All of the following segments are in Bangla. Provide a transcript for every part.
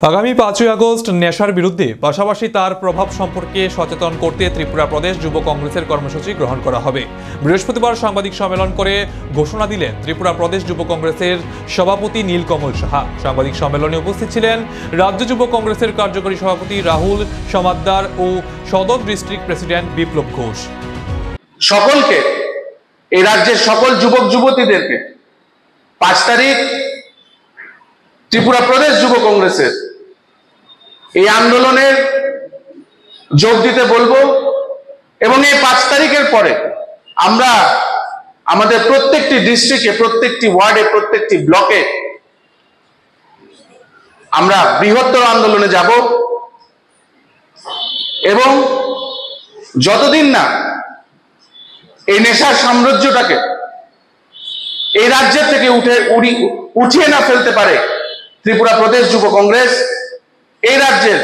আগামী 5ই আগস্ট নেশার বিরুদ্ধে পাশাপাশি তার প্রভাব সম্পর্কে সচেতন করতে ত্রিপুরা প্রদেশ যুব কংগ্রেসের কর্মসূচি গ্রহণ করা হবে। বৃহস্পতিবার সাংবাদিক সম্মেলন করে ঘোষণা দিলেন ত্রিপুরা প্রদেশ যুব কংগ্রেসের সভাপতি নীলকমল সাহা। সাংবাদিক সম্মেলনে উপস্থিত ছিলেন রাজ্য যুব কংগ্রেসের কার্যকরী সভাপতি রাহুল সমাদ্দার ও সদর ডিস্ট্রিক্ট প্রেসিডেন্ট বিপ্লব ঘোষ। সকলকে, এই রাজ্যের সকল যুবক যুবতীদেরকে 5 তারিখ ত্রিপুরা প্রদেশ যুব কংগ্রেসের এই আন্দোলনের যোগ দিতে বলবো এবং এই 5 তারিখের পরে আমরা আমাদের প্রত্যেকটি ডিস্ট্রিক্টে, প্রত্যেকটি ওয়ার্ডে, প্রত্যেকটি ব্লকে আমরা বৃহত্তর আন্দোলনে যাব এবং যতদিন না এই নেশার সাম্রাজ্যটাকে এই রাজ্যের থেকে উঠিয়ে না ফেলতে পারে ত্রিপুরা প্রদেশ যুব কংগ্রেস এই রাজ্যের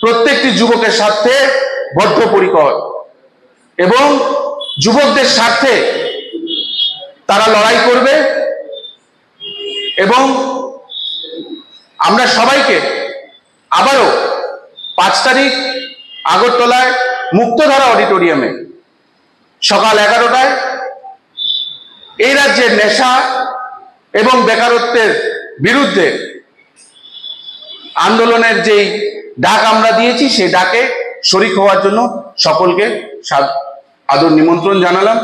প্রত্যেকটি যুবকের স্বার্থে বদ্ধপরিকর এবং যুবকদের স্বার্থে তারা লড়াই করবে। এবং আমরা সবাইকে আবারও 5 তারিখ আগরতলায় মুক্তধারা অডিটোরিয়ামে সকাল 11টায় এই রাজ্যের নেশা এবং বেকারত্বের বিরুদ্ধে আন্দোলনের যেই ডাক আমরা দিয়েছি সেই ডাকে শরিক হওয়ার জন্য সকলকে আদর নিমন্ত্রণ জানালাম।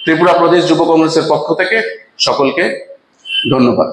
ত্রিপুরা প্রদেশ যুব কংগ্রেসের পক্ষ থেকে সকলকে ধন্যবাদ।